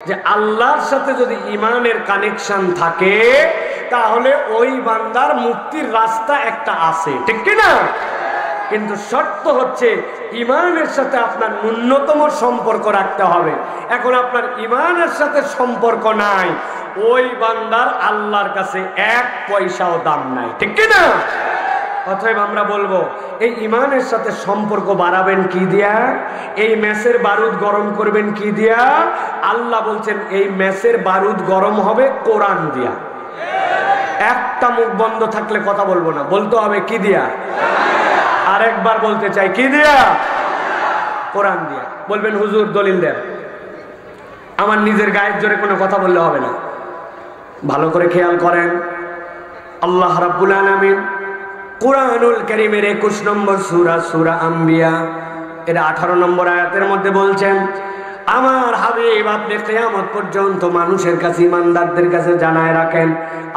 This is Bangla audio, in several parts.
যে আল্লাহর সাথে যদি ইমানের কানেকশন থাকে তাহলে ওই বান্দার মুক্তির রাস্তা একটা আছে, ঠিক কি না? কিন্তু শর্ত হচ্ছে ইমানের সাথে আপনার ন্যূনতম সম্পর্ক রাখতে হবে। এখন আপনার ইমানের সাথে সম্পর্ক নাই, ওই বান্দার আল্লাহর কাছে এক পয়সাও দাম নাই, ঠিক কি না? অতএব আমরা বলবো এই ইমানের সাথে সম্পর্ক বাড়াবেন কি দিয়া? এই মেসের বারুদ গরম করবেন কি দিয়া? আল্লাহ বলছেন এই মেসের বারুদ গরম হবে কোরআন দিয়া। একটা মুখ বন্ধ থাকলে কথা বলবো না, বলতে হবে কি দিয়া? আরেকবার বলতে চাই, কি দিয়া? কোরআন দিয়া। বলবেন হুজুর দলিল দেন। আমার নিজের গায়ের জোরে কোনো কথা বললে হবে না। ভালো করে খেয়াল করেন, আল্লাহ রাব্বুল আলামিন কুরআনুল কারীমের 21 নম্বর সূরা সূরা আম্বিয়া এর 18 নম্বর আয়াতের মধ্যে বলছেন, আমার হাবিব আপনি কিয়ামত পর্যন্ত মানুষের কাছে, ইমানদারদের কাছে জানায় রাখেন,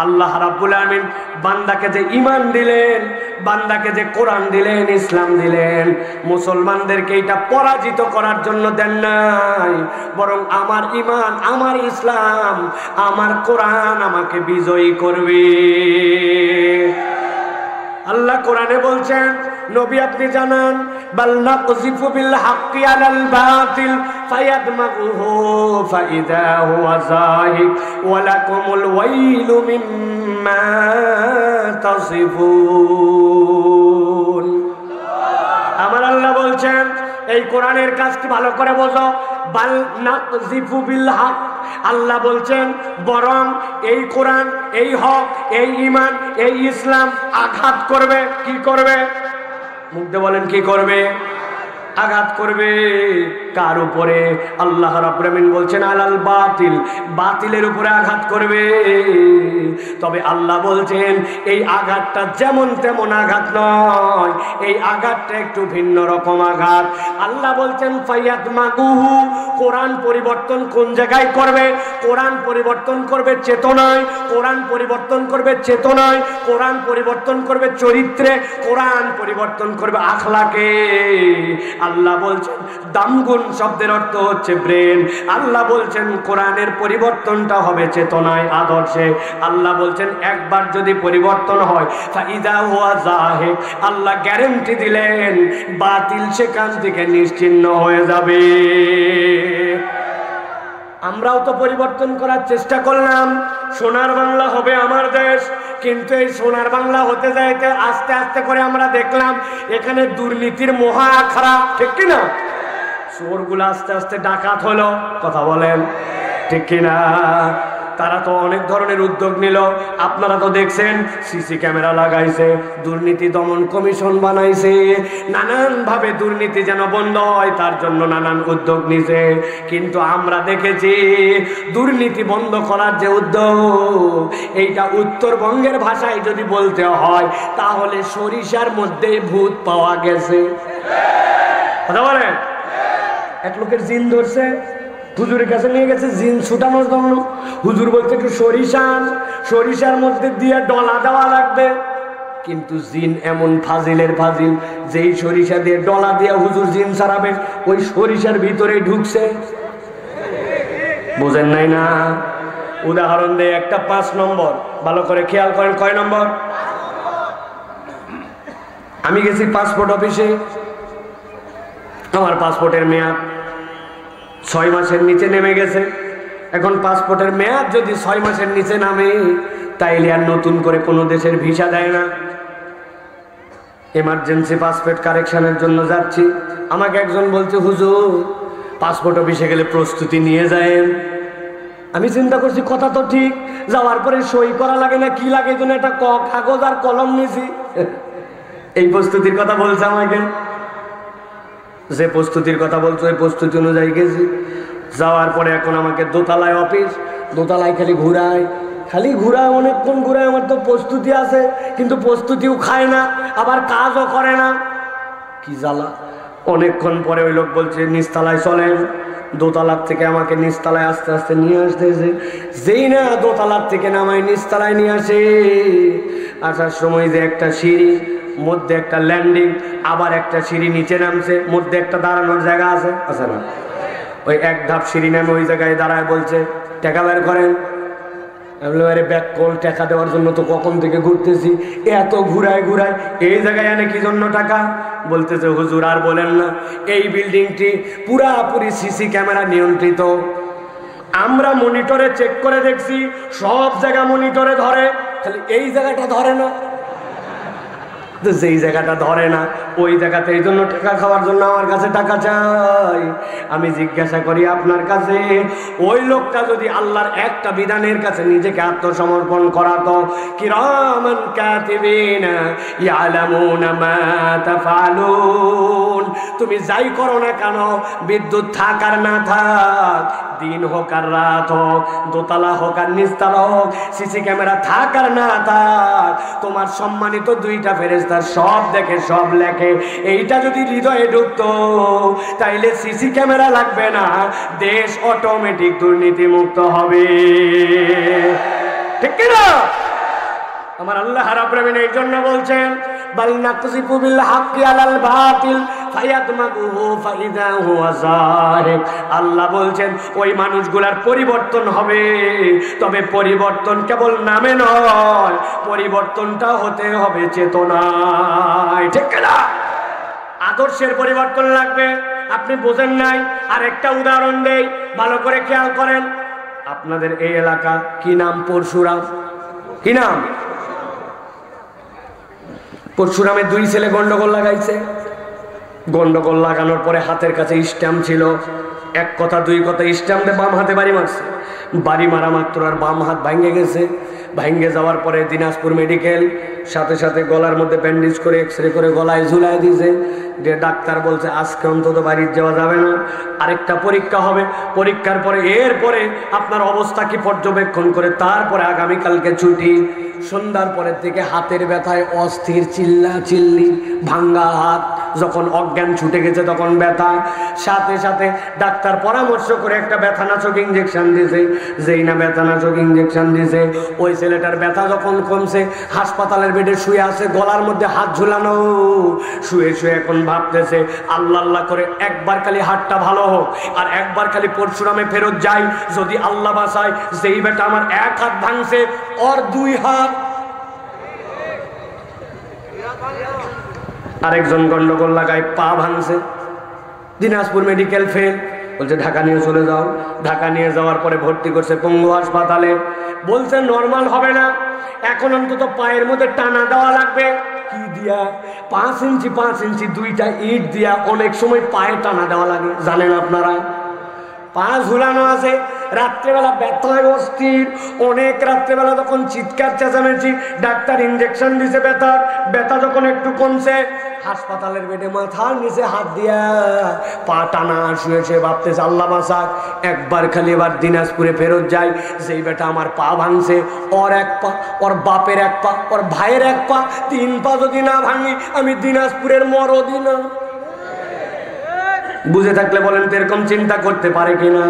আল্লাহ রাব্বুল আলামিন বান্দাকে যে ঈমান দিলেন, বান্দাকে যে কোরআন দিলেন, ইসলাম দিলেন, মুসলমানদেরকে এটা পরাজিত করার জন্য দেন নাই, বরং আমার ঈমান, আমার ইসলাম, আমার কোরআন আমাকে বিজয়ী করবে। আল্লাহ কোরআনে বলছেন, নবী আপনি জানান, বাল নাকযিফু বিল হাক্কি আলাল বাতিল ফায়াদমাগুহু ফাইদা হুয়া যাহিক ওয়া লাকুমুল ওয়াইলু মিম্মা তাসিফুন। আমার আল্লাহ বলছেন এই কোরআনের কাজটি ভালো করে বোঝো। বাল নাকযিফু বিল হক, আল্লাহ বলছেন বরং এই কোরআন, এই হক, এই ঈমান, এই ইসলাম আঘাত করবে। কি করবে? মুখ দিয়ে বলেন কি করবে? আঘাত করবে। কার উপরে? আল্লাহ রাব্বুল আলামিন বলছেন আলাল বাতিল, বাতিলের উপরে আঘাত করবে। তবে আল্লাহ বলছেন এই আঘাতটা যেমন তেমন আঘাত নয়, এই আঘাতটা একটু ভিন্ন রকম আঘাত। আল্লাহ বলছেন ফায়াদমাগুহু, কোরআন পরিবর্তন কোন জায়গায় করবে? কোরআন পরিবর্তন করবে চেতনায়, কোরআন পরিবর্তন করবে চেতনায়, কোরআন পরিবর্তন করবে চরিত্রে, কোরআন পরিবর্তন করবে আখলাকে। আল্লাহ বলছেন দামগুন শব্দের অর্থ হচ্ছে ব্রেন। আল্লাহ বলছেন কোরআনের পরিবর্তনটা হবে চেতনায়, আদর্শে। আল্লাহ বলছেন একবার যদি পরিবর্তন হয় ফাইদা হুয়া যাহিক, আল্লাহ গ্যারান্টি দিলেন বাতিল সেখান থেকে নিশ্চিহ্ন হয়ে যাবে। আমরাও তো পরিবর্তন করার চেষ্টা করলাম, সোনার বাংলা হবে আমার দেশ, কিন্তু এই সোনার বাংলা হতে যাইতে আস্তে আস্তে করে আমরা দেখলাম এখানে দুর্নীতির মহা আখড়া, ঠিক কিনা? চোরগুলো আস্তে আস্তে ডাকাত হলো, কথা বলেন ঠিক কিনা? তারা তো অনেক ধরনের উদ্যোগ নিল, আপনারা তো দেখছেন, সিসি ক্যামেরা লাগাইছে, দুর্নীতি দমন কমিশন বানাইছে, নানান ভাবে দুর্নীতি যেন বন্ধ হয় তার জন্য নানান উদ্যোগ নিছে। কিন্তু আমরা দেখেছি দুর্নীতি বন্ধ করার যে উদ্যোগ, এইটা উত্তরবঙ্গের ভাষায় যদি বলতে হয় তাহলে সরিষার মধ্যে ভূত পাওয়া গেছে। কথা বলেন, এক লোকের জিন ধরছে, হুজুরের কাছে নিয়ে গেছে জিন ছুটানোর জন্য। হুজুর বলছে একটু সরিষার মধ্যে দিয়ে ডলা দেওয়া লাগবে, কিন্তু জিন এমন ফাজিলের ফাজিল, যেই সরিষা দিয়ে ডলা দিয়ে হুজুর জিন ছাড়াবে ওই সরিষার ভিতরে ঢুকছে। বুঝেন নাই না? উদাহরণ দেয় একটা, 5 নম্বর, ভালো করে খেয়াল করেন। কয় নম্বর? আমি গেছি পাসপোর্ট অফিসে, আমার পাসপোর্টের মেয়াদ 6 মাসের নিচে নেমে গেছে। এখন পাসপোর্টের মেয়াদ যদি 6 মাসের নিচে নামে তাইলে আর নতুন করে কোনো দেশের ভিসা দেয় না। এমার্জেন্সি পাসপোর্ট কারেকশনের জন্য যাচ্ছি, আমাকে একজন বলছে হুজুর পাসপোর্ট অফিসে গেলে প্রস্তুতি নিয়ে যায়েন। আমি চিন্তা করছি কথা তো ঠিক, যাওয়ার পরে সই করা লাগে না কি লাগে, জন্য একটা কাগজ আর কলম নিয়েছি। এই প্রস্তুতির কথা বলছে আমাকে, যে প্রস্তুতির কথা বলছো ওই প্রস্তুতি অনুযায়ী গেছি। যাওয়ার পরে এখন আমাকে দোতলায় অফিস, দোতলায় খালি ঘুরায় অনেকক্ষণ ঘুরায়। আমার তো প্রস্তুতি আছে কিন্তু প্রস্তুতিও খায় না, আবার কাজও করে না, কি জ্বালা। অনেকক্ষণ পরে ওই লোক বলছে নিচতলায় চলেন। দোতলার থেকে আমাকে নিচতলায় আস্তে আস্তে নিয়ে আসতেছে। যেই না দোতলার থেকে নামায় নিচতলায় নিয়ে আসে, আসার সময় যে একটা সিঁড়ি, মধ্যে একটা ল্যান্ডিং, আবার একটা সিঁড়ি নিচে নামছে, মধ্যে একটা দাঁড়ানোর জায়গা আছে না? ওই এক ধাপ সিঁড়ি নামে ওই জায়গায় দাঁড়ায় বলছে টাকা বের করেন। আরে ব্যাক কল, টাকা দেওয়ার জন্য তো কখন থেকে ঘুরতেছি, এত ঘুরায় ঘুরায় এই জায়গায় এনে কি জন্য টাকা? বলতেছে হুজুর আর বলেন না, এই বিল্ডিংটি পুরাপুরি সিসি ক্যামেরা নিয়ন্ত্রিত। আমরা মনিটরে চেক করে দেখছি, সব জায়গা মনিটরে ধরে, খালি এই জায়গাটা ধরে না। তো যেই জায়গাটা ধরে না ওই জায়গাতে এই জন্য টাকা খাওয়ার জন্য আমার কাছে টাকা চাই। আমি জিজ্ঞাসা করি আপনার কাছে, ওই লোকটা যদি আল্লাহর একটা বিধানের কাছে নিজেকে আত্মসমর্পণ করাতো, কিরামান কাতিবিনা ইয়ালামুনা মা তাফআলুন, তুমি যাই করো না কেন, বিদ্যুৎ থাক আর না থাক, দিন হোক আর রাত হোক, দোতলা হোক আর নিচতলা হোক, সিসি ক্যামেরা থাক আর না থাক, তোমার সম্মানিত দুইটা ফেরেশতা সব দেখে সব লেখে। এইটা যদি হৃদয়ে ঢুকতো তাইলে সিসি ক্যামেরা লাগবে না, দেশ অটোমেটিক দুর্নীতি মুক্ত হবে। ঠিক কিনা? আমার আল্লাহ রাব্বুল আলামিন এই জন্য বলছেন বাল নাকযিফু বিল হাক্কি আলাল বাতিল ফায়াদমাগুহু ফাইদা হুয়া যাহিক। আল্লাহ বলছেন ওই মানুষগুলার পরিবর্তন হবে, তবে পরিবর্তন কেবল নামে নয়, পরিবর্তনটা হতে হবে চেতনায়। ঠিক না? আদর্শের পরিবর্তন লাগবে। আপনি বোঝেন নাই, আরেকটা উদাহরণ দেই, ভালো করে খেয়াল করেন। আপনাদের এই এলাকা কি নাম? পরশুরাম। কি নাম? পরশুরামে দুই ছেলে গন্ডগোল লাগাইছে। গন্ডগোল লাগানোর পরে হাতের কাছে স্ট্যাম্প ছিল, এক কথা দুই কথা স্ট্যাম্পে বাম হাতে বাড়ি মারছে। বাড়ি মারা মাত্র আর বাম হাত ভাঙ্গে গেছে। ভাঙ্গে যাওয়ার পরে দিনাজপুর মেডিকেল, সাথে সাথে গলার মধ্যে ব্যান্ডেজ করে এক্সরে করে গলায় ঝুলাই দিয়েছে। যে ডাক্তার বলছে আজকে অন্তত বাড়ি যাওয়া যাবে না, আরেকটা পরীক্ষা হবে, পরীক্ষার পরে এরপরে আপনার অবস্থা কি পর্যবেক্ষণ করে তারপরে আগামীকালকে ছুটি। সন্ধ্যার পরের থেকে হাতের ব্যথায় অস্থির, চিল্লা চিল্লি, ভাঙ্গা হাত, যখন অজ্ঞান ছুটে গেছে তখন ব্যথা। সাথে সাথে ডাক্তার পরামর্শ করে একটা ব্যথানাশক ইঞ্জেকশন দিয়েছে। যেই না ব্যথানাশক ইঞ্জেকশন দিয়েছে, ওই ছেলেটার ব্যথা যখন কমছে, হাসপাতালের বেডে শুয়ে আছে, গলার মধ্যে হাত ঝুলানো, শুয়ে শুয়ে এখন ভাবতেছে আল্লাহ আল্লাহ করে একবার খালি হাতটা ভালো হোক, আর একবার খালি পরশুরামে ফেরত যাই, যদি আল্লাহ বাঁচায়। যেই বেটা আমার এক হাত ভাঙছে, ওর দুই হাত। আরেকজন গন্ডগোল লাগায় পা ভাঙছে, দিনাজপুর মেডিকেল ফেল, বলছে ঢাকা নিয়ে চলে যাও। ঢাকা নিয়ে যাওয়ার পরে ভর্তি করছে পঙ্গু হাসপাতালে। বলছে নরমাল হবে না, এখন অন্তত পায়ের মধ্যে টানা দেওয়া লাগবে। কি দিয়া? 5 ইঞ্চি 5 ইঞ্চি দুইটা ইট দিয়া অনেক সময় পায়ে টানা দেওয়া লাগে, জানেন আপনারা? পা ঝুলানো আছে। রাত্রেবেলা ব্যথায় অস্থির, অনেক রাত্রেবেলা তখন চিৎকার চেঁচামেচি, ডাক্তার ইঞ্জেকশন দিছে ব্যথার। ব্যথা যখন একটু কমছে, হাসপাতালের বেডে মাথার নিচে হাত দিয়া পা টানা শুয়েছে, ভাবতেছে আল্লাহ বাঁচাক, একবার খালি এবার দিনাজপুরে ফেরত যাই। যেই বেটা আমার পা ভাঙছে, ওর এক পা, ওর বাপের এক পা, ওর ভাইয়ের এক পা, 3 পা যদি না ভাঙি আমি দিনাজপুরের মরদই না। বুঝে থাকলে বলেন তো এরকম চিন্তা করতে পারে কিনা?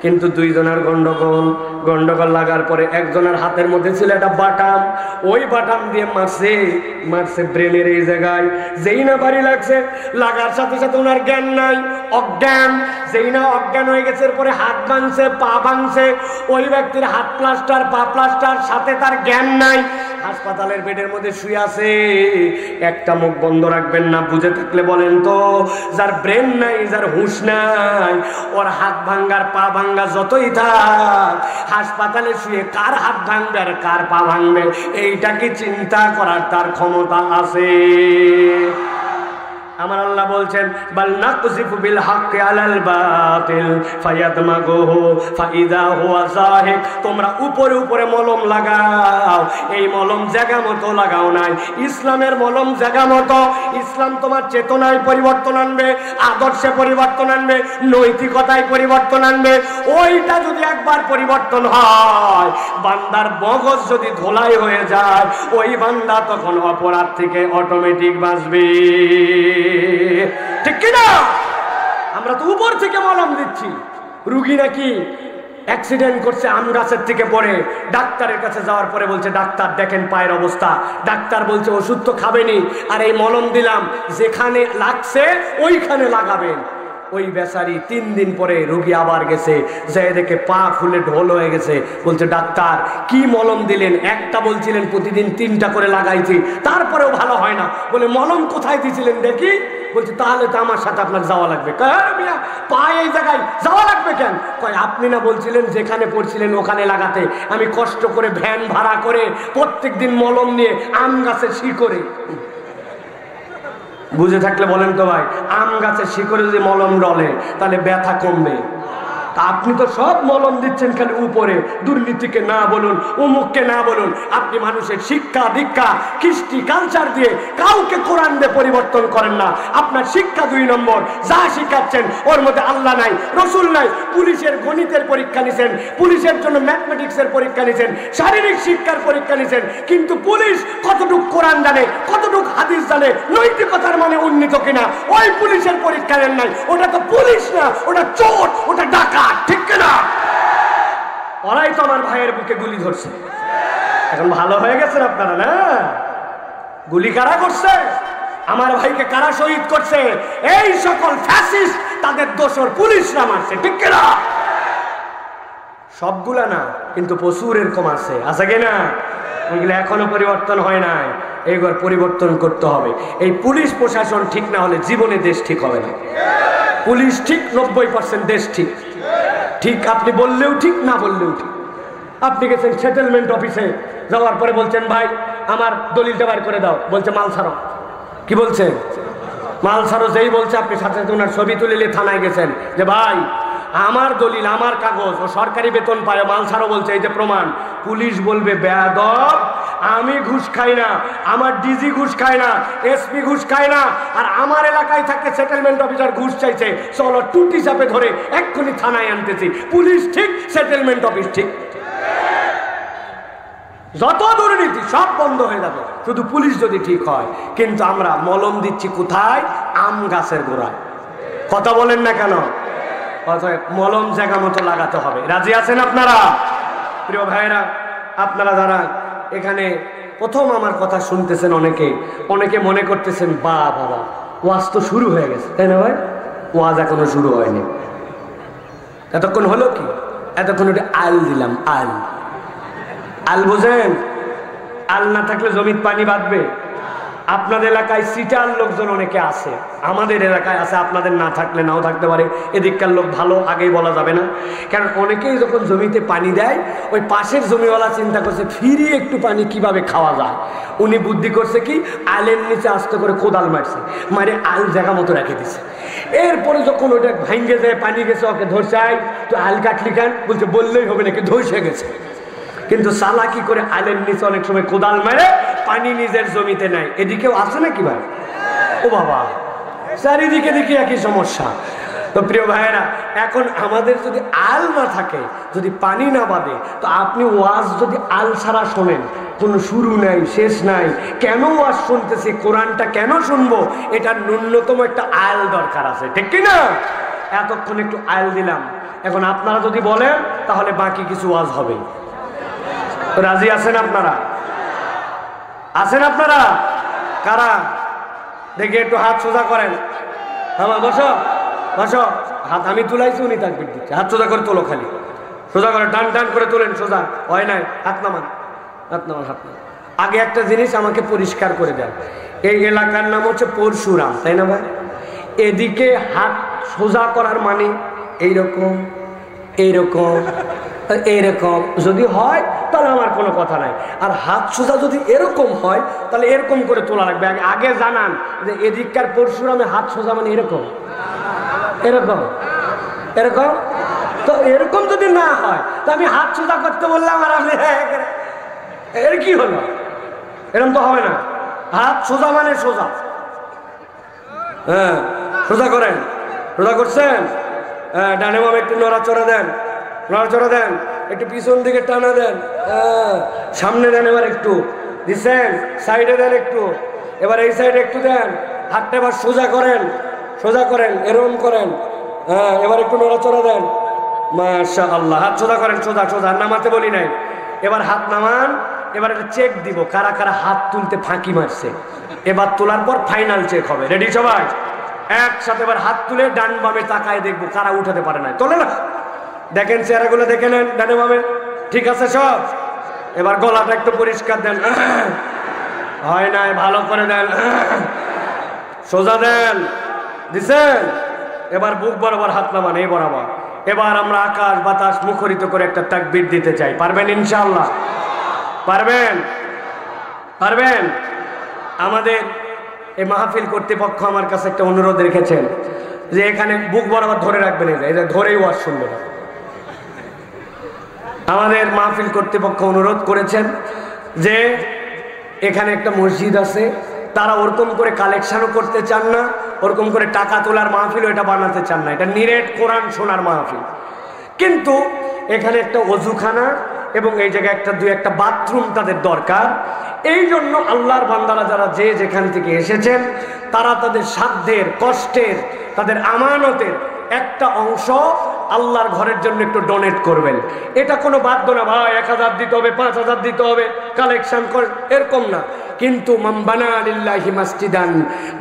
কিন্তু দুইজনের গন্ডগোল। গন্ডগোল লাগার পরে একজনের হাতের মধ্যে ছিল একটা বাটাম, ওই বাটাম দিয়ে মারছে ব্রেনের এই জায়গায়। যেই না বাড়ি লাগছে, লাগার সাথে সাথে ওনার জ্ঞান নাই, অজ্ঞান। যেই না অজ্ঞান হয়ে গেছে, এরপরে হাত ভাঙছে, পা ভাঙছে। ওই ব্যক্তির হাত প্লাস্টার, পা প্লাস্টার, সাথে তার জ্ঞান নাই, হাসপাতালের বেডের মধ্যে শুয়ে আছে। একটা মুখ বন্ধ রাখবেন না। বুঝে থাকলে বলেন তো, যার ব্রেন নাই, যার হুঁশ নাই, ওর হাত ভাঙ্গার পা ভাঙ্গা যতই থাক, হাসপাতালে শুয়ে কার হাত ভাঙবে আর কার পা ভাঙবে এইটা কি চিন্তা করার তার ক্ষমতা আছে? আমার আল্লাহ বলছেন বাল নাকযিফু বিল হাক্কি আলাল বাতিল ফায়াদমাগুহু ফাইদা হুয়া যাহিক। তোমরা উপরে উপরে মলম লাগাও, এই মলম জায়গা মতো লাগাও নাই। ইসলামের মলম জায়গা মতো। ইসলাম তোমার চেতনায় পরিবর্তন আনবে, আদর্শে পরিবর্তন আনবে, নৈতিকতায় পরিবর্তন আনবে। ওইটা যদি একবার পরিবর্তন হয়, বান্দার মগজ যদি ধোলাই হয়ে যায়, ওই বান্দা তখন অপরাধ থেকে অটোমেটিক বাঁচবে। ঠিক কিনা? আমরা তো উপর থেকে মলম দিচ্ছি। রুগী নাকি অ্যাক্সিডেন্ট করছে, আম গাছের থেকে পড়ে, ডাক্তারের কাছে যাওয়ার পরে বলছে ডাক্তার দেখেন পায়ের অবস্থা। ডাক্তার বলছে ওষুধ তো খাবেনি, আর এই মলম দিলাম, যেখানে লাগছে ওইখানে লাগাবেন। ওই বেচারি 3 দিন পরে রোগী আবার গেছে, যে দেখে পা ফুলে ঢোল হয়ে গেছে। বলছে ডাক্তার কি মলম দিলেন? একটা বলছিলেন প্রতিদিন 3টা করে লাগাইছি, তারপরেও ভালো হয় না। বলে মলম কোথায় দিয়েছিলেন দেখি? বলছে তাহলে তো আমার সাথে আপনার যাওয়া লাগবে। পা এই জায়গায় যাওয়া লাগবে কেন? কয় আপনি না বলছিলেন যেখানে পড়ছিলেন ওখানে লাগাতে। আমি কষ্ট করে ভ্যান ভাড়া করে প্রত্যেক দিন মলম নিয়ে আম গাছের শিকড়ে। বুঝে থাকলে বলেন তো ভাই, আম গাছের শিকড়ে যদি মলম ডলে তাহলে ব্যথা কমবে। আপনি তো সব মলম দিচ্ছেন খালি উপরে, দুর্নীতিকে না বলুন, উমুককে না বলুন। আপনি মানুষের শিক্ষা দীক্ষা কৃষ্টি কালচার দিয়ে কাউকে কোরআন দিয়ে পরিবর্তন করেন না। আপনার শিক্ষা 2 নম্বর, যা শিখাচ্ছেন ওর মধ্যে আল্লাহ নাই, রসুল নাই। পুলিশের গণিতের পরীক্ষা নিছেন, পুলিশের জন্য ম্যাথমেটিক্সের পরীক্ষা নিছেন, শারীরিক শিক্ষার পরীক্ষা নিছেন, কিন্তু পুলিশ কতটুক কোরআন জানে, কতটুক হাদিস জানে, নৈতিকতার মানে উন্নীত কিনা, ওই পুলিশের পরীক্ষা নেন নাই। ওটা তো পুলিশ না, ওটা চোর, ওটা ডাকাত, ঠিক কিনা? ওরাই তো আমার ভাইয়ের বুকে গুলি ধরছে। এখন ভালো হয়ে গেছেন আপনারা না? গুলি কারা করছে? আমার ভাইকে কারা শহীদ করছে? এই সকল ফ্যাসিস্ট, তাদের দোসর পুলিশরা মারছে, ঠিক কিনা? সবগুলা না, কিন্তু প্রচুর এরকম আছে, আছে কিনা? এগুলো এখনো পরিবর্তন হয় নাই, এইবার পরিবর্তন করতে হবে। এই পুলিশ প্রশাসন ঠিক না হলে জীবনে দেশ ঠিক হবে না। পুলিশ ঠিক, 90% দেশ ঠিক। ঠিক আপনি বললেও ঠিক, না বললেও ঠিক। আপনি গেছেন সেটেলমেন্ট অফিসে, যাওয়ার পরে বলছেন ভাই আমার দলিলটা বার করে দাও, বলছে মাল ছাড়ো। কি বলছে? মাল ছাড়ো। যেই বলছে আপনি সাথে সাথে ওনার ছবি তুলে নিয়ে থানায় গেছেন যে ভাই আমার দলিল, আমার কাগজ, ও সরকারি বেতন পায়, মাল ছাড়ো বলছে, এই যে প্রমাণ। পুলিশ বলবে বেয়াদব, আমি ঘুষ খাই না, আমার ডিজি ঘুষ খায় না, এসপি ঘুষ খায় না, আর আমার এলাকায় থাকে সেটেলমেন্ট অফিসার ঘুষ চাইছে, চলো টুটি চাপে ধরে এক্ষুনি থানায় আনতেছি। পুলিশ ঠিক, সেটেলমেন্ট অফিস ঠিক। যত দুর্নীতি সব বন্ধ হয়ে যাবে শুধু পুলিশ যদি ঠিক হয়। কিন্তু আমরা মলম দিচ্ছি কোথায়? আম গাছের গোড়ায়। কথা বলেন না কেন? মলম জায়গা মতো লাগাতে হবে। রাজি আছেন আপনারা? প্রিয় ভাইরা, আপনারা যারা এখানে প্রথম আমার কথা শুনতেছেন, অনেকে মনে করতেছেন বা বাবা ওয়াজ তো শুরু হয়ে গেছে, তাই না ভাই? ওয়াজ এখনো শুরু হয়নি। এতক্ষণ হলো কি? এতক্ষণ ওটা আল দিলাম। আল বোঝেন? আল না থাকলে জমির পানি বাঁধবে। আপনাদের এলাকায় সিটার লোকজন অনেকে আছে, আমাদের এলাকায় আছে, আপনাদের না থাকলে নাও থাকতে পারে। এদিককার লোক ভালো, আগেই বলা যাবে না। কারণ অনেকেই যখন জমিতে পানি দেয়, ওই পাশের জমিওয়ালা চিন্তা করছে ফিরিয়ে একটু পানি কিভাবে খাওয়া যায়। উনি বুদ্ধি করছে কি, আলের নিচে আস্তে করে কোদাল মারছে, মারে আল জায়গা মতো রেখে দিছে। এরপরে যখন ওটা ভাঙ্গে যায়, পানি গেছে, ওকে ধরছে, তো আল কাটলি কেন? বলছে বললেই হবে নাকি, ধসে গেছে। কিন্তু চালাকি করে আলের নিচে অনেক সময় কোদাল মারে পানি নিজের জমিতে নেয়। এদিকেও আছে নাকি ভাই? ও বাবা, চারিদিকে দেখি একই সমস্যা। তো প্রিয় ভাইয়েরা, এখন আমাদের যদি আল না থাকে, যদি পানি না বাঁধে, তো আপনি ওয়াজ যদি আল ছাড়া শোনেন, কোনো শুরু নাই শেষ নাই, কেন ওয়াজ শুনতেছি, কোরআনটা কেন শুনবো, এটার ন্যূনতম একটা আল দরকার আছে, ঠিক কিনা? এতক্ষণ একটু আল দিলাম, এখন আপনারা যদি বলেন তাহলে বাকি কিছু ওয়াজ হবে। রাজি আছেন আপনারা? আছেন আপনারা? কারা দেখি একটু হাত সোজা করেন। হ্যাঁ বসো বসো, হাত আমি তুলাইছি, উনি তাকবীর দিচ্ছে। হাত সোজা করে তোলো, খালি সোজা করে টান টান করে তোলেন। সোজা হয় নাই, হাত নামান, হাত নামান, হাত নামান। আগে একটা জিনিস আমাকে পরিষ্কার করে দেন, এই এলাকার নাম হচ্ছে পরশুরাম, তাই না ভাই? এদিকে হাত সোজা করার মানে এইরকম এইরকম এইরকম যদি হয় তাহলে আমার কোনো কথা নাই। আর হাত সোজা যদি এরকম হয় তাহলে এরকম করে তোলা লাগবে। আগে জানান যে এদিককার পরশুরামে হাত সোজা মানে এরকম এরকম এরকম। তো এরকম যদি না হয় তো আমি হাত সোজা করতে বললাম, আর আপনি এর কি হলো? এরকম তো হবে না। হাত সোজা মানে সোজা। হ্যাঁ, সোজা করেন। সোজা করছেন? হ্যাঁ, ডানে বামে একটু নড়াচড়া দেন, নড়াচড়া দেন, একটু পিছন দিকে টানা দেন, সামনে দেন, এবার একটু দিচ্ছেন, সাইডে দেন একটু, এবার এই সাইডে একটু দেন, হাতটা এবার সোজা করেন, সোজা করেন, এরকম করেন। হ্যাঁ, এবার একটু নড়াচড়া দেন। মাশাআল্লাহ, হাত সোজা করেন, সোজা সোজা, নামাতে বলি নাই। এবার হাত নামান। এবার একটা চেক দিব কারা কারা হাত তুলতে ফাঁকি মারছে। এবার তোলার পর ফাইনাল চেক হবে। রেডি সবাই? একসাথে এবার হাত তুলে ডান বামে তাকায় দেখবো কারা উঠাতে পারে না, তোলে না? দেখেন চেহারাগুলো দেখে নেন ডানে বামে, ঠিক আছে সব? এবার গলাটা একটু পরিষ্কার দেন, হয় নাই, ভালো করে দেন, সোজা দেন, দিছেন? এবার বুক বরাবর হাত নামান, এই বরাবর। এবার আমরা আকাশ বাতাস মুখরিত করে একটা তাকবীর দিতে চাই। পারবেন ইনশাআল্লাহ? পারবেন? পারবেন? আমাদের এই মাহফিল কর্তৃপক্ষ আমার কাছে একটা অনুরোধ রেখেছেন যে এখানে বুক বরাবর ধরে রাখবেন, এটা ধরেই ওয়াজ শুনবেন। আমাদের মাহফিল কর্তৃপক্ষ অনুরোধ করেছেন যে এখানে একটা মসজিদ আছে, তারা ওরকম করে কালেকশনও করতে চান না, ওরকম করে টাকা তোলার মাহফিলও এটা বানাতে চান না, এটা নিরেট কোরআন শোনার মাহফিল। কিন্তু এখানে একটা অজুখানা এবং এই জায়গায় একটা দুই একটা বাথরুম তাদের দরকার। এই জন্য আল্লাহর বান্দারা যারা যে যেখান থেকে এসেছেন তারা তাদের সাধ্যের, কষ্টের, তাদের আমানতের একটা অংশ আল্লাহর ঘরের জন্য একটু ডোনেট করবেন। এটা কোনো বাধ্য না, ভাই 1000 দিতে হবে, 5000 দিতে হবে, কালেকশন কর, এরকম না। কিন্তু মান বানা লিল্লাহি মাসজিদান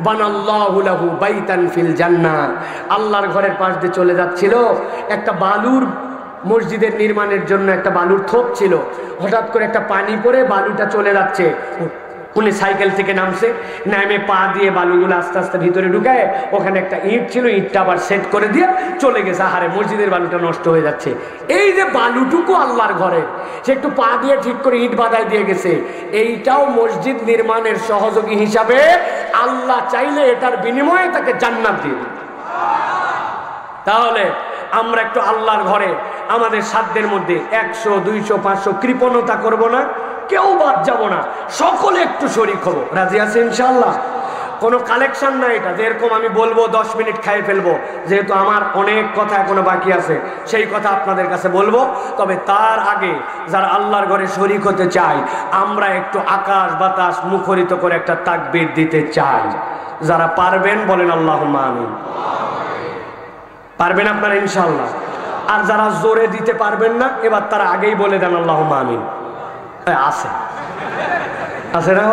বানাল্লাহু লাহু বাইতান ফিল জান্নাহ। আল্লাহর ঘরের পাশ দিয়ে চলে যাচ্ছিল একটা বালুর, মসজিদের নির্মাণের জন্য একটা বালুর থোপ ছিল, হঠাৎ করে একটা পানি পড়ে বালুটা চলে যাচ্ছে। উনি সাইকেল থেকে নামছে, নামে পা দিয়ে বালুগুলো আস্তে আস্তে ভিতরে ঢুকায়, ওখানে একটা ইট ছিল, ইটটা আবার সেট করে দিয়ে চলে গেছে। আহারে, মসজিদের বালুটা নষ্ট হয়ে যাচ্ছে। এই যে বালুটুকু আল্লাহর ঘরে, সে একটু পা দিয়ে ঠিক করে ইট বাঁধায় দিয়ে গেছে। এইটাও মসজিদ নির্মাণের সহযোগী হিসাবে আল্লাহ চাইলে এটার বিনিময়ে তাকে জান্নাত দিয়ে দিবে। তাহলে আমরা একটু আল্লাহর ঘরে আমাদের সাধ্যের মধ্যে 100, 200, 500 কৃপণতা করব না, কেউ বাদ যাব না, সকলে একটু শরীক হব। রাজি আছে ইনশাআল্লাহ? কোনো কালেকশন না এটা যে এরকম আমি বলবো 10 মিনিট খাই ফেলবো, যেহেতু আমার অনেক কথা এখনো বাকি আছে, সেই কথা আপনাদের কাছে বলবো। তবে তার আগে যারা আল্লাহর ঘরে শরীক হতে চায়, আমরা একটু আকাশ বাতাস মুখরিত করে একটা তাকবীর দিতে চাই। যারা পারবেন বলেন আল্লাহুম্মা আমিন। পারবেন আপনারা ইনশাআল্লাহ? আর যারা জোরে দিতে পারবেন না, এবার তারা আগেই বলে দেন আল্লাহুম্মা আমিন। আছে আছে না?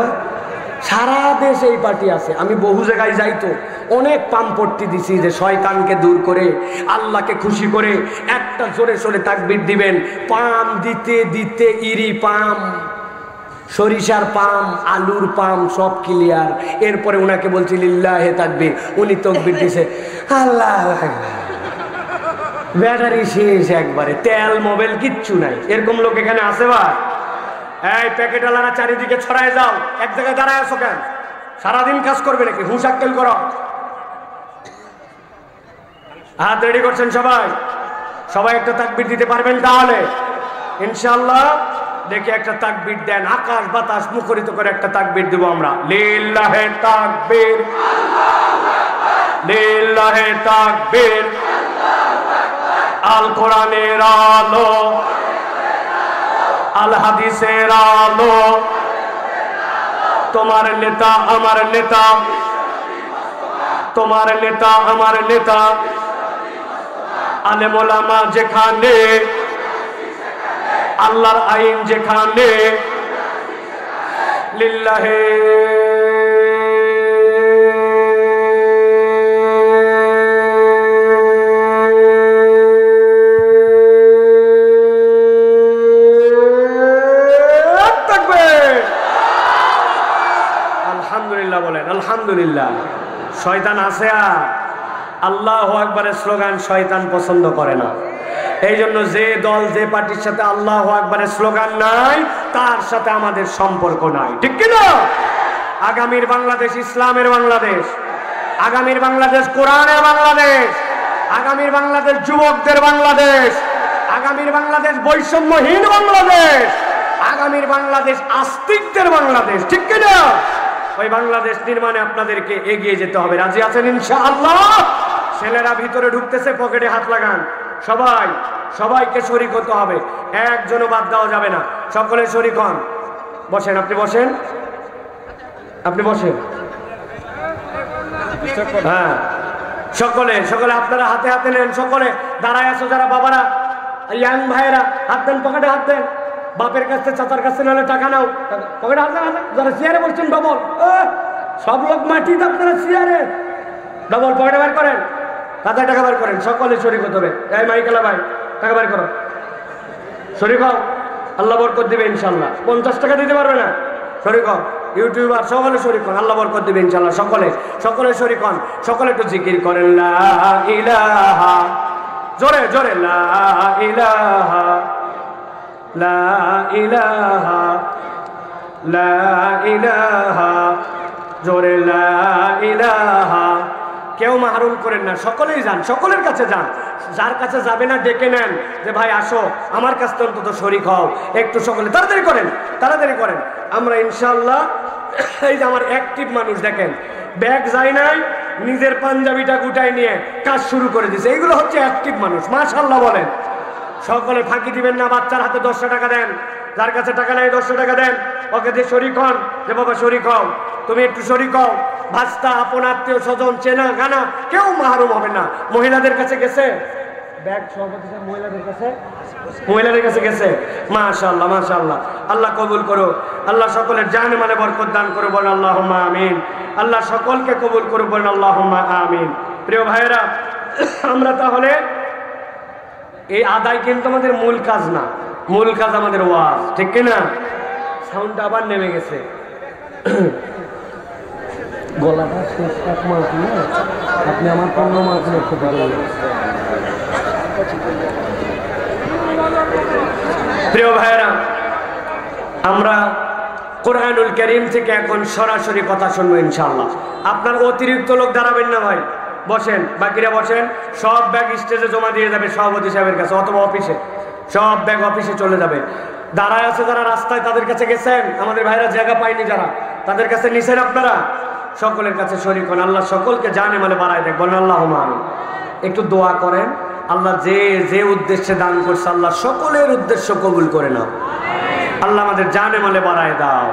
সারা দেশ এই পার্টি আছে। আমি বহু জায়গায় যাই তো অনেক পাম্পট্টি দিছি যে শয়তানকে দূর করে আল্লাহকে খুশি করে একটা জোরে সোরে তাকবীর দিবেন। পাম দিতে দিতে ইরি পাম, সরিষার পাম, আলুর পাম সব ক্লিয়ার। এরপরে উনাকে বলছি লিল্লাহে তাকবীর, উনি তাকবীর দিছে আল্লাহু আকবার, ব্যাটারি শেষ একবারে, তেল মোবাইল কিচ্ছু নাই। এরকম লোক এখানে আছে ভাই? এই প্যাকেটওয়ালারা চারিদিকে ছড়ায় যাও, এক জায়গায় দাঁড়ায় আছো কেন? সারাদিন কাজ করবে নাকি? হুঁশাক্কেল করো। হাত রেডি করছেন সবাই? সবাই একটা তাকবীর দিতে পারবেন তাহলে ইনশাআল্লাহ? দেখি একটা তাকবীর দেন, আকাশ বাতাস মুখরিত করে একটা তাকবীর দেব আমরা। লিল্লাহে তাকবীর, লিল্লাহে তাকবীর, আল কোরআনের আলো, আল হাদিসের আলো, তোমার নেতা আমার নেতা, তোমার নেতা আমার নেতা, আলেম ওলামা যেখানে, আল্লাহর আইন যেখানে, লিল্লাহে বলেন আলহামদুলিল্লাহ। শয়তান আছে? আর আল্লাহু আকবারের স্লোগান শয়তান পছন্দ করে না। এই জন্য যে দল যে পার্টির সাথে আল্লাহু আকবারের স্লোগান নাই, তার সাথে আমাদের সম্পর্ক নাই, ঠিক কিনা? আগামীর বাংলাদেশ ইসলামের বাংলাদেশ, আগামীর বাংলাদেশ কোরআনের বাংলাদেশ, আগামীর বাংলাদেশ যুবকদের বাংলাদেশ, আগামীর বাংলাদেশ বৈষম্যহীন বাংলাদেশ, আগামীর বাংলাদেশ আস্তিকদের বাংলাদেশ, ঠিক কিনা? ওই বাংলাদেশ নির্মাণে আপনাদেরকে এগিয়ে যেতে হবে। রাজি আছেন ইনশাআল্লাহ? ছেলেরা ভিতরে ঢুকতেছে, পকেটে হাত লাগান। সবাই, সবাইকে শরীক হতে হবে, একজনও বাদ দেওয়া যাবে না। সকলে শরীক হন। বসেন, আপনি বসেন, আপনি বসেন। হ্যাঁ, সকলে সকলে আপনারা হাতে হাতে নেন। সকলে দাঁড়ায় আছো যারা বাবারা, ইয়াং ভাইয়েরা, হাত দেন, পকেটে হাত দেন। বাপের কাছে চাচার কাছে নাহলে টাকা নাও, পকেটে হাত দেন। যারা চেয়ারে বসছেন ডবল, সব লোক মাটিতে, আপনারা চেয়ারে। ডবল পকেটে বের করেন, হাজার টাকা বের করেন, সকলে শরীক হতে হবে। এই মাইকেলা ভাই টাকা বের করো, শরীক হও, আল্লাহ বরকত দিবে ইনশাল্লাহ। 50 টাকা দিতে পারবে না, শরীক হও। ইউটিউবার সকলে শরীক হন, আল্লাহ বরকত দিবে ইনশাল্লাহ। সকলে শরীক হন, সকলে একটু জিকির করেন লা ইলাহা, জোরে জোরে লা ইলাহা লা ইলাহা লা ইলাহা, জোরে লা ইলাহা। কেউ মাহরুম করেন না, সকলেই যান, সকলের কাছে যান। যার কাছে যাবে না ডেকে নেন যে ভাই আসো আমার কাছে অন্তত শরীক হও একটু। সকলে তাড়াতাড়ি করেন, তাড়াতাড়ি করেন। আমরা ইনশাআল্লাহ, এই যে আমার অ্যাক্টিভ মানুষ দেখেন, ব্যাগ যায় নাই, নিজের পাঞ্জাবিটা গুটাই নিয়ে কাজ শুরু করে দিয়েছে। এইগুলো হচ্ছে অ্যাক্টিভ মানুষ, মাশাআল্লাহ বলেন। সকলে ফাঁকি দিবেন না, বাচ্চার হাতে 10 টাকা দেন, যার কাছে টাকা নাই 10 টাকা দেন, ওকে দিয়ে শরীক হন, যে বাবা শরীক হও, তুমি একটু শরীক হও। ভাস্তা, আপন আত্মীয় স্বজন, চেনা গানা, কেউ মাহরুম হবে না। মহিলাদের কাছে গেছে ব্যাগ, সভাপতি সাহেব মহিলাদের কাছে গেছে। মাশাআল্লাহ মাশাআল্লাহ, আল্লাহ কবুল করো, আল্লাহ সকলের জানে মানে বরকত দান করো, বলেন আল্লাহুম্মা আমিন। আল্লাহ সকলকে কবুল করো, বলেন আল্লাহুম্মা আমিন। প্রিয় ভাইয়েরা, আমরা তাহলে এই আদায় কিন্তু আমাদের মূল কাজ না, মূল কাজ আমাদের ওয়াজ, ঠিক কিনা? সাউন্ডটা আবার নেমে গেছে, গলাটা শেষ 1 মাস না, আপনি আমার 15 মাস লক্ষ্য করবেন। প্রিয় ভাইয়েরা, আমরা কোরআনুল কারীম থেকে এখন সরাসরি কথা শুনবো ইনশাআল্লাহ। আপনার অতিরিক্ত লোক দাঁড়াবেন না ভাই, বসেন, বাকিরা বসেন। সব ব্যাগ স্টেজে জমা দিয়ে যাবে সভাপতি সাহেবের কাছে অথবা অফিসে, সব ব্যাগ অফিসে চলে যাবে। দাঁড়ায় আছে যারা রাস্তায়, তাদের কাছে গেছেন, আমাদের ভাইরা জায়গা পায়নি যারা, তাদের কাছে নিছেন আপনারা, সকলের কাছে শরীক হন। আল্লাহ সকলকে জানে মানে বাড়ায় দেখ, বলেন আল্লাহুম্মা আমিন। একটু দোয়া করেন, আল্লাহ যে যে উদ্দেশ্যে দান করছে আল্লাহ সকলের উদ্দেশ্য কবুল করে নাও। আল্লাহ আমাদের জানে মালে বাড়ায় দাও,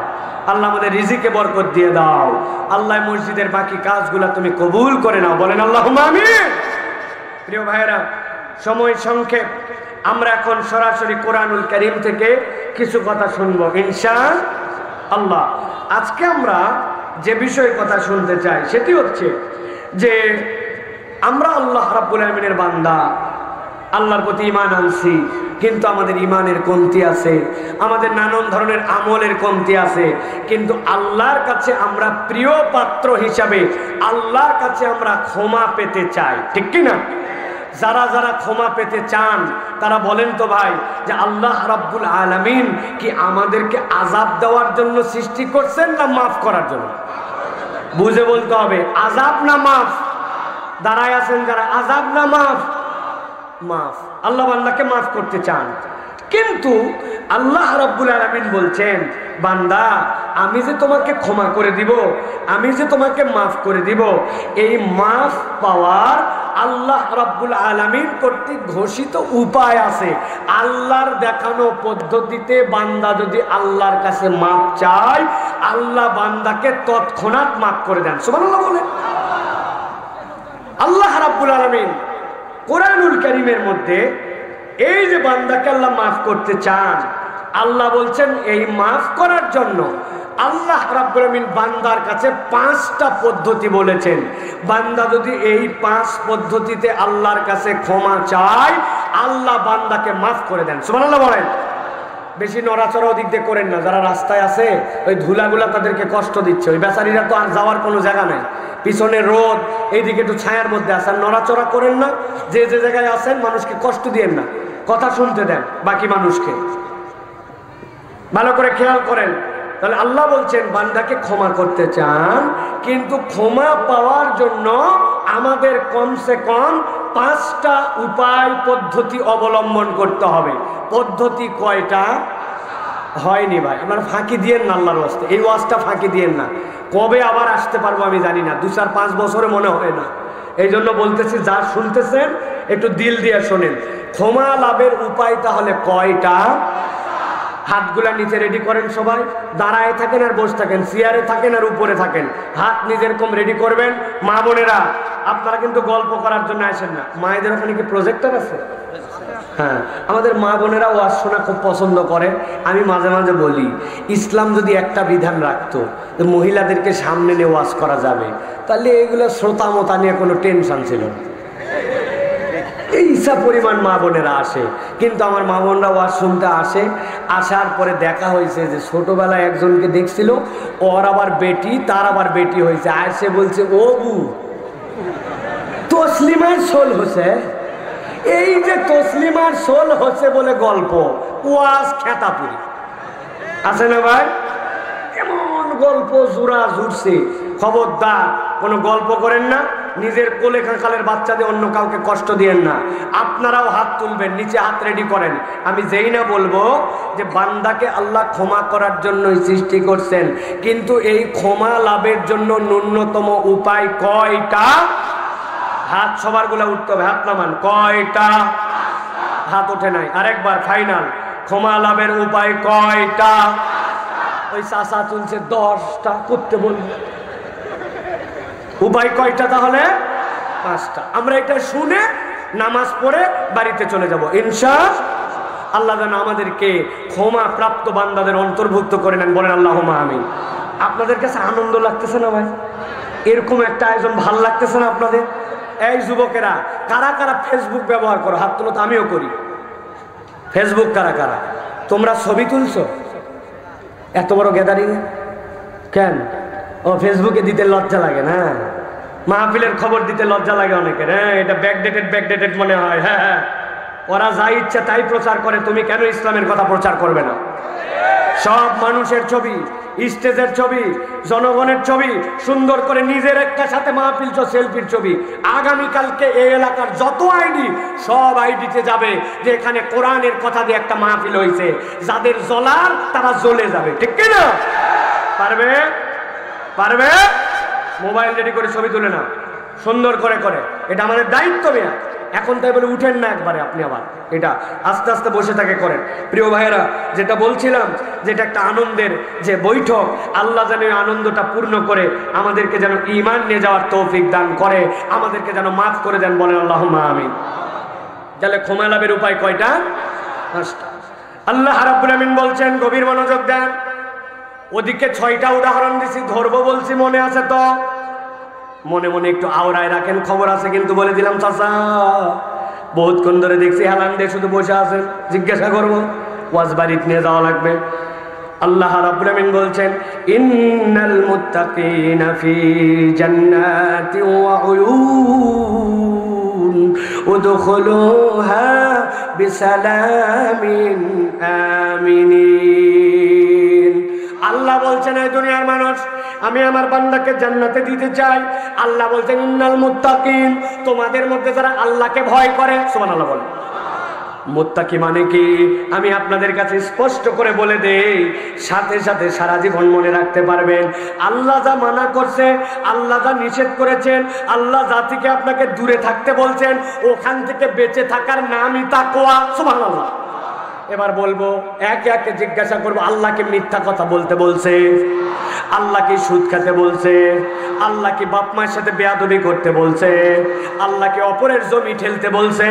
আল্লাহ আমাদের রিজিকে বরকত দিয়ে দাও। আল্লাহ মসজিদের বাকি কাজগুলা তুমি কবুল করে নাও, বলেন আল্লাহুম্মা আমিন। প্রিয় ভাইয়েরা, সময় সংক্ষেপ, আমরা এখন সরাসরি কোরআনুল কারীম থেকে কিছু কথা শুনবো ইনশাআল্লাহ। আজকে আমরা যে বিষয়ে কথা শুনতে চাই সেটি হচ্ছে যে আমরা আল্লাহ রাব্বুল আলামিনের বান্দা, আল্লাহর প্রতি ঈমান আনছি, কিন্তু আমাদের ঈমানের কমতি আছে, আমাদের নানান ধরনের আমলের কমতি আছে। কিন্তু আল্লাহর কাছে আমরা প্রিয় পাত্র হিসাবে আল্লাহর কাছে আমরা ক্ষমা পেতে চাই, ঠিক কি না? যারা যারা ক্ষমা পেতে চান তারা বলেন তো ভাই, যে আল্লাহ রাব্বুল আলামিন কি আমাদেরকে আযাব দেওয়ার জন্য সৃষ্টি করছেন না মাফ করার জন্য? বুঝে বলতে হবে, আযাব না মাফ? দাঁড়ায় আছেন যারা, আযাব না মাফ? মাফ। আল্লাহ বান্দাকে মাফ করতে চান, কিন্তু আল্লাহ রাব্বুল আলামিন বলছেন, বান্দা আমি যে তোমাকে ক্ষমা করে দিব, আমি যে তোমাকে মাফ করে দিব, এই মাফ পাওয়ার আল্লাহ রাব্বুল আলামিন কর্তৃক ঘোষিত উপায় আছে। আল্লাহর দেখানো পদ্ধতিতে বান্দা যদি আল্লাহর কাছে মাফ চায়, আল্লাহ বান্দাকে তৎক্ষণাৎ মাফ করে দেন। সুবহানাল্লাহ বলেন। আল্লাহ রাব্বুল আলামিন কোরআনুল কারীমের মধ্যে এই যে বান্দাকে আল্লাহ মাফ করতে চান, আল্লাহ বলছেন এই মাফ করার জন্য আল্লাহ রাব্বুল আলামিন বান্দার কাছে 5টা পদ্ধতি বলেছেন। বান্দা যদি এই 5 পদ্ধতিতে আল্লাহর কাছে ক্ষমা চায়, আল্লাহ বান্দাকে মাফ করে দেন। সুবহানাল্লাহ বলেন। বেশি নড়াচড়া ওদিক দিয়ে করেন না, যারা রাস্তায় আছে ওই ধুলাগুলা তাদেরকে কষ্ট দিচ্ছে, ওই বেচারীরা তো আর যাওয়ার কোনো জায়গা নাই, পিছনে রোদ, এইদিকে একটু ছায়ার মধ্যে আছেন, নড়াচড়া করেন না। যে যে জায়গায় আছেন মানুষকে কষ্ট দিয়েন না, কথা শুনতে দেন বাকি মানুষকে, ভালো করে খেয়াল করেন। তাহলে আল্লাহ বলছেন বান্দাকে ক্ষমা করতে চান, কিন্তু ক্ষমা পাওয়ার জন্য আমাদের কমসে কম 5টা উপায় পদ্ধতি অবলম্বন করতে হবে। পদ্ধতি কয়টা? হয়নি ভাই, আপনারা ফাঁকি দিয়েন না, আল্লাহর ওয়াস্তে এই ওয়াজটা ফাঁকি দিয়েন না। কবে আবার আসতে পারবো আমি জানি না, 2-4-5 বছরে মনে হয় না। এই জন্য বলতেছি, যা শুনতেছেন একটু দিল দিয়ে শোনেন। ক্ষমা লাভের উপায় তাহলে কয়টা? হাতগুলা নিচে রেডি করেন, সবাই দাঁড়ায় থাকেন আর বসে থাকেন, চেয়ারে থাকেন আর উপরে থাকেন, হাত নিজের কম রেডি করবেন। মা বোনেরা, আপনারা কিন্তু গল্প করার জন্য আসেন না। মায়েদের ওখানে কি প্রজেক্টর আছে? হ্যাঁ, আমাদের মা বোনেরা ওয়াজ শোনা খুব পছন্দ করে। আমি মাঝে মাঝে বলি, ইসলাম যদি একটা বিধান রাখতো যে মহিলাদেরকে সামনে নিয়ে ওয়াজ করা যাবে, তাহলে এগুলো শ্রোতা মতা নিয়ে কোনো টেনশন ছিল না। এই ইচ্ছা পরিমাণ মা বোনেরা আসে, কিন্তু আমার মা বোনরা ওয়াজ শুনতে আসে। আসার পরে দেখা হয়েছে যে ছোটবেলায় একজনকে দেখছিল, ওর আবার বেটি, তার আবার বেটি হয়েছে। আসে বলছে, ও বু তসলিমার শোল হচ্ছে। এই যে তসলিমার শোল হচ্ছে বলে গল্প, ওয়াজ খেতাপুরি আছে না ভাই? এমন গল্প জোড়া জুড়ছে। খবরদার কোনো গল্প করেন না, নিজের কোলে কালের বাচ্চাদের অন্য কাউকে কষ্ট দিয়েন না। আপনারাও হাত তুলবেন, নিচে হাত রেডি করেন। আমি যেই না বলবো যে বান্দাকে আল্লাহ ক্ষমা করার জন্যই সৃষ্টি করছেন, কিন্তু এই ক্ষমা লাভের জন্য ন্যূনতম উপায় কয়টা? হাত সবার গুলা উঠতে হবে, হাত নামান। কয়টা? হাত ওঠে নাই। আরেকবার ফাইনাল, ক্ষমা লাভের উপায় কয়টা? ওই চাচা তুলছে 10টা, করতে বলবে উপায় কয়টা? তাহলে 5টা। আমরা এটা শুনে নামাজ পড়ে বাড়িতে চলে যাব ইনশাআল্লাহ। আল্লাহ যেন আমাদেরকে ক্ষমা প্রাপ্ত বান্দাদের অন্তর্ভুক্ত করে নেন, বলেন আল্লাহুম্মা আমিন। আপনাদের কাছে আনন্দ লাগতেছে না ভাই? এরকম একটা আয়োজন ভাল লাগতেছে না আপনাদের? এই যুবকেরা, কারা কারা ফেসবুক ব্যবহার করো? হাত তুলো তো। আমিও করি। ফেসবুক কারা কারা? তোমরা ছবি তুলছো এত বড় গ্যাদারিং কেন? ও ফেসবুকে দিতে লজ্জা লাগে না? মাহফিলের খবর দিতে লজ্জা লাগে অনেকের। হ্যাঁ, এটা ব্যাকডেটেড মনে হয়। হ্যাঁ হ্যাঁ, ওরা যা ইচ্ছা তাই প্রচার করে, তুমি কেন ইসলামের কথা প্রচার করবে না? সব মানুষের ছবি, স্টেজের ছবি, জনগণের ছবি, সুন্দর করে নিজের একটা সাথে মাহফিল সেলফির ছবি। আগামীকালকে এই এলাকার যত আইডি, সব আইডিতে যাবে যে এখানে কোরআনের কথা দিয়ে একটা মাহফিল হয়েছে। যাদের জ্বলার তারা জ্বলে যাবে, ঠিক কিনা? পারবে? পারবে? মোবাইল রেডি করে ছবি তুলে না, সুন্দর করে করে। এটা আমাদের দায়িত্ব মেয়া। এখন তাই বলে উঠেন না একবারে আপনি, আবার এটা আস্তে আস্তে বসে থাকে করেন। প্রিয় ভাইয়েরা, যেটা বলছিলাম, যেটা একটা আনন্দের যে বৈঠক, আল্লাহ যেন আনন্দটা পূর্ণ করে আমাদেরকে যেন ঈমান নিয়ে যাওয়ার তৌফিক দান করে, আমাদেরকে যেন মাফ করে দেন, বলেন আল্লাহুম্মা আমিন। তাহলে ক্ষমা লাভের উপায় কয়টা? 5টা। আল্লাহ রাব্বুল আমিন বলছেন, গভীর মনোযোগ দেন। ওদিকে 6টা উদাহরণ দিছি, ধরবো বলছি, মনে আছে তো? মনে মনে একটু আওড়ায় রাখেন, খবর আছে কিন্তু বলে দিলাম। চাচা বহুতক্ষণ ধরে দেখছি হেলান দিয়ে শুধু বসে আছেন, জিজ্ঞাসা করবো, ওয়াজ বাড়িতে নিয়ে যাওয়া লাগবে। আল্লাহ রাব্বুল আমিন বলছেন, ইন্নাল মুত্তাকিনা ফি জান্নাতি ওয়া উয়ুন উদখুলুহা বিসালামিন আমিনিন। আল্লাহ বলছেন, এই দুনিয়ার মানুষ, আমি আমার বান্দাকে জান্নাতে দিতে চাই। আল্লাহ বলছেন, ইন্নাল মুত্তাকিন, তোমাদের মধ্যে যারা আল্লাহকে ভয় করে। সুবহানাল্লাহ বলেন। মুত্তাকি মানে কি? আমি আপনাদের কাছে স্পষ্ট করে বলে দেই, সাথে সাথে সারা জীবন মনে রাখতে পারবেন। আল্লাহ যা মানা করছে, আল্লাহ যা নিষেধ করেছেন, আল্লাহ যা থেকে আপনাকে দূরে থাকতে বলছেন, ওখান থেকে বেঁচে থাকার নামই তাকওয়া। সুবহানাল্লাহ। এবার বলবো, একে একে জিজ্ঞাসা করবো, আল্লাহকে মিথ্যা কথা বলতে বলছে? আল্লাহকে সুদ খেতে বলছে? আল্লাহকে বাপ মায়ের সাথে বেয়াদবি করতে বলছে? আল্লাহকে অপরের জমি ঠেলতে বলছে?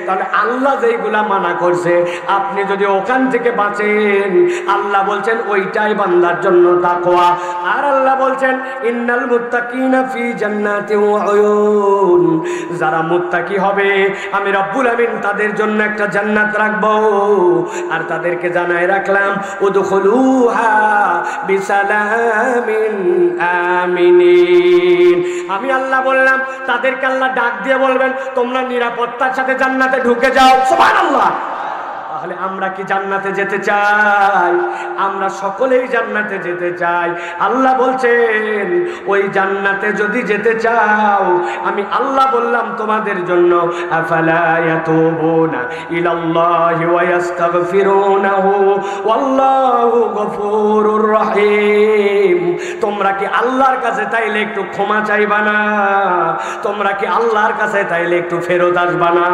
তাহলে আল্লাহ যেইগুলা মানা করছে, আপনি যদি ওখান থেকে বাঁচেন, আল্লাহ বলছেন ওইটাই বান্দার জন্য তাকওয়া। আর আল্লাহ বলছেন, ইন্নাল মুত্তাকিনা ফি জান্নাতি ওয়া উয়ুন, যারা মুত্তাকি হবে আমি রব্বুল আমিন তাদের জন্য একটা জান্নাত রাখবো। আর তাদেরকে জানায় রাখলাম, উদখুলুহা বিসালামিন আমিনিন। আমি আল্লাহ বললাম, তাদেরকে আল্লাহ ডাক দিয়ে বলবেন, তোমরা নিরাপত্তার সাথে জান্নাতে ঢুকে যাও। সুবহানাল্লাহ। তাহলে আমরা কি জান্নাতে যেতে চাই? আমরা সকলেই জান্নাতে যেতে চাই। আল্লাহ বলছেন, ওই জান্নাতে যদি যেতে চাও, আমি আল্লাহ বললাম তোমাদের জন্য, আফালা ইয়াতুবুনা ইলাল্লাহি ওয়া ইস্তাগফিরুনাহু ওয়াল্লাহু গফুরুর রহিম। তোমরা কি আল্লাহর কাছে তাইলে একটু ক্ষমা চাইবা না? তোমরা কি আল্লাহর কাছে তাইলে একটু ফেরত আসবা না?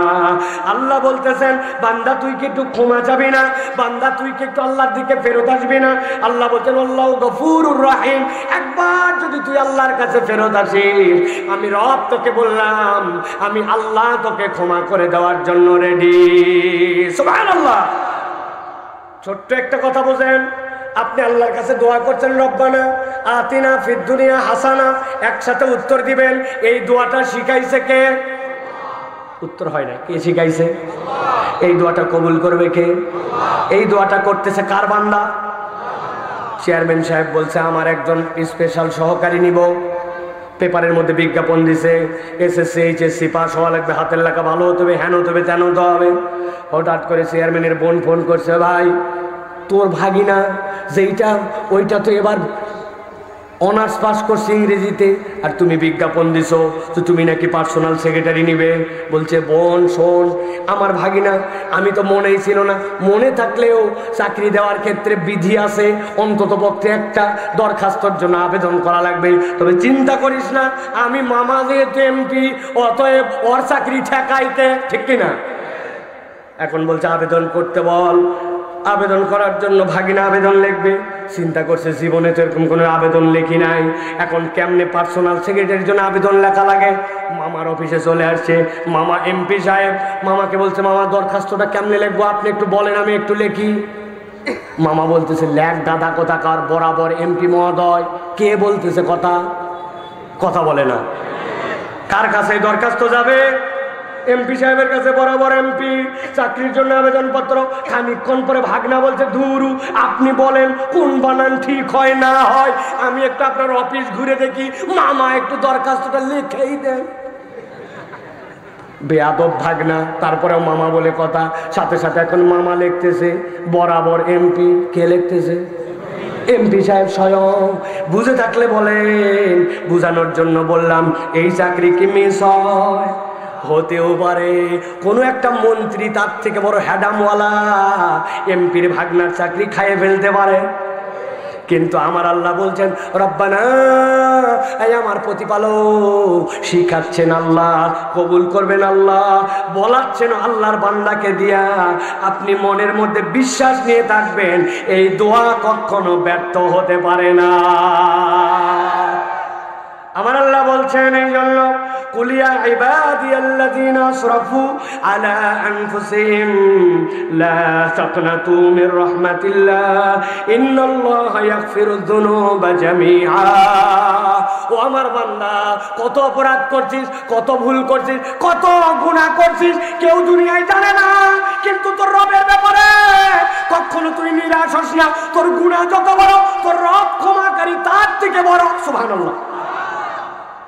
আল্লাহ বলতেছেন, বান্দা তুই কি একটু ক্ষমা চাবি না? বান্দা তুই কি একটু আল্লাহর দিকে ফেরত আসবি না? আল্লাহ বলছেন আল্লাহু গফুরুর রহিম, একবার যদি তুই আল্লাহর কাছে ফেরত আসিস, আমি রব তোকে বললাম আমি আল্লাহ তোকে ক্ষমা করে দেওয়ার জন্য রেডি। সুবহানাল্লাহ। ছোট্ট একটা কথা বোঝেন, আপনি আল্লাহর কাছে দোয়া করছেন রব্বানা আতিনা ফিদ দুনিয়া হাসানা, একসাথে উত্তর দিবেন। এই দোয়াটা শিখাইছে কে? উত্তর হয় না, কে শিখাইছে? এই দোয়াটা কবুল করবে কে? এই দোয়াটা করতেছে কার বান্দা? চেয়ারম্যান সাহেব বলছে আমার একজন স্পেশাল সহকারী নিব, পেপারের মধ্যে বিজ্ঞাপন দিছে, এসএসসি এইচএসসি পাস হওয়া লাগবে, হাতের লেখা ভালো হতে হবে, হ্যান হতে হবে, তেন হতে হবে। হঠাৎ করে চেয়ারম্যানের বোন ফোন করছে, ভাই তোর ভাগিনা যেইটা ওইটা তো এবার অনার্স পাস করছে ইংরেজিতে, আর তুমি বিজ্ঞাপন দিছো তো তুমি নাকি পার্সোনাল সেক্রেটারি নিবে। বলছে বোন শোন, আমার ভাগিনা, আমি তো মনেই ছিল না, মনে থাকলেও চাকরি দেওয়ার ক্ষেত্রে বিধি আছে, অন্তত পক্ষে একটা দরখাস্তর জন্য আবেদন করা লাগবে। তবে চিন্তা করিস না, আমি মামা যেহেতু এমপি, অতএব ওর চাকরি ঠেকাইতে, ঠিক কিনা? এখন বলছে আবেদন করতে বল। আবেদন করার জন্য ভাগিনা আবেদন লিখবে। চিন্তা করছে জীবনে তো এরকম কোনো আবেদন লিখি নাই, এখন কেমনে পার্সোনাল সেক্রেটারির জন্য আবেদন লেখা লাগে। মামার অফিসে চলে আসছে, মামা এমপি সাহেব। মামাকে বলছে মামা দরখাস্তটা কেমনে লিখবো, আপনি একটু বলেন আমি একটু লিখি। মামা বলতেছে লেখ দাদা কোথাকার, বরাবর এমপি মহোদয়। কে বলতেছে কথা? কথা বলে না। কার কাছে দরখাস্ত যাবে? এমপি সাহেবের কাছে। বরাবর এমপি, চাকরির জন্য আবেদনপত্র। খানিকক্ষণ পরে ভাগনা বলছে ধুরু আপনি বলেন কোন বানান ঠিক হয় না হয়, আমি একটু আপনার অফিস ঘুরে দেখি, মামা একটু দরখাস্তটা লিখেই দেন। বেয়াদব ভাগনা, তারপরেও মামা বলে কথা। সাথে সাথে এখন মামা লিখতেছে বরাবর এমপি। কে লিখতেছে? এমপি সাহেব স্বয়ং। বুঝে থাকলে বলেন, বুঝানোর জন্য বললাম। এই চাকরি কি মিস হয়? হতেও পারে কোনো একটা মন্ত্রী তার থেকে বড় হ্যাডামওয়ালা এমপির ভাগনার চাকরি খাইয়ে ফেলতে পারে। কিন্তু আমার আল্লাহ বলছেন রব্বানা, এই আমার প্রতিপালক শিখাচ্ছেন আল্লাহ, কবুল করবেন আল্লাহ, বলাচ্ছেন আল্লাহর বান্দাকে দিয়া। আপনি মনের মধ্যে বিশ্বাস নিয়ে থাকবেন, এই দোয়া কখনো ব্যর্থ হতে পারে না। আমার আল্লাহ বলছেন এই জন্য কুলিয়া ইবাদিয়াল্লাযীনা আসরাফু আলা আনফুসিহিম লা তাকনাতু মির রাহমাতিল্লাহ ইন্নাল্লাহা ইয়াগফিরুয যুনুবা জামিআ। ও আমার বান্দা, কত অপরাধ করছিস, কত ভুল করছিস, কত গুনাহ করছিস, কেউ দুনিয়ায় জানে না। কিন্তু তোর রবের ব্যাপারে কখনো তুই নিরাশ হস না। তোর গুনাহ যত বড়, তোর রব ক্ষমাকারী তার থেকে বড়। সুবহানাল্লাহ।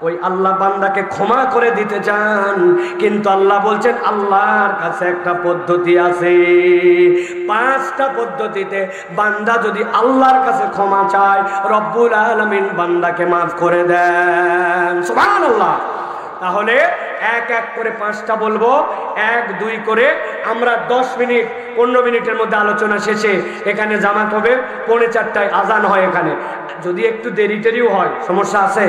ওই আল্লাহ বান্দাকে ক্ষমা করে দিতে চান, কিন্তু আল্লাহ বলছেন আল্লাহর কাছে একটা পদ্ধতি আছে। 5টা পদ্ধতিতে বান্দা যদি আল্লাহর কাছে ক্ষমা চায়, রব্বুল আলামিন বান্দাকে মাফ করে দেন। সুবহানাল্লাহ। তাহলে এক এক করে 5টা বলবো, 1 2 করে। আমরা 10 মিনিট 15 মিনিটের মধ্যে আলোচনা শেষে এখানে জামাত হবে। 3:45টায় আজান হয় এখানে। যদি একটু দেরি টেরিও হয়, সমস্যা আছে,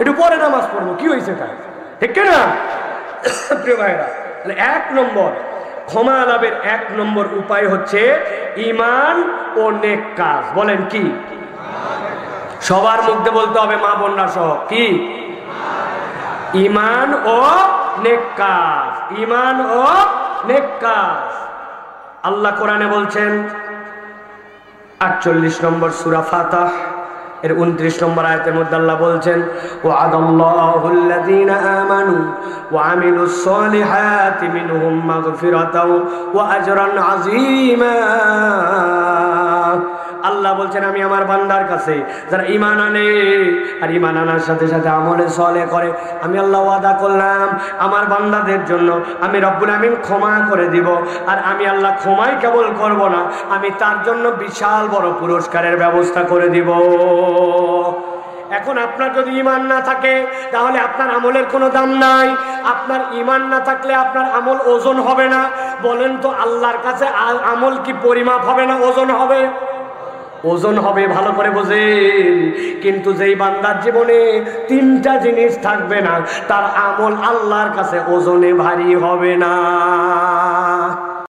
একটু পরে নামাজ পড়বো, কি হয়েছে তাই, ঠিক না প্রিয় ভাইরা? তাহলে 1 নম্বর ক্ষমা লাভের 1 নম্বর উপায় হচ্ছে ঈমান ও নেক কাজ। বলেন কি? সবার মুখে বলতে হবে, মা বোনরা সহ, কি? ঈমান ও নেক কাজ। ঈমান ও নেক কাজ। আল্লাহ কোরআনে বলছেন 48 নম্বর সূরা ফাতিহা এর 29 নম্বর আয়াতের মধ্যে আল্লাহ বলছেন ওয়া'আদাল্লাহুল্লাযীনা আমানু ওয়া আমিলুস সলিহাতি মিনহুম মাগফিরাতাও ওয়া আজরান আযীমা। আল্লাহ বলছেন আমি আমার বান্দার কাছে যারা ঈমান আনে আর ঈমান আনার সাথে সাথে আমলে সলেহ করে, আমি আল্লাহ ওয়াদা করলাম আমার বান্দাদের জন্য আমি রব্বুল আমিন ক্ষমা করে দিব। আর আমি আল্লাহ ক্ষমাই কেবল করব না, আমি তার জন্য বিশাল বড় পুরস্কারের ব্যবস্থা করে দিব। এখন আপনার যদি ঈমান না থাকে তাহলে আপনার আমলের কোনো দাম নাই। আপনার ঈমান না থাকলে আপনার আমল ওজন হবে না। বলেন তো আল্লাহর কাছে আমল কি পরিমাপ হবে না ওজন হবে? ওজন হবে, ভালো করে বোঝেন। কিন্তু যেই বান্দার জীবনে 3টা জিনিস থাকবে না, তার আমল আল্লাহর কাছে ওজনে ভারী হবে না।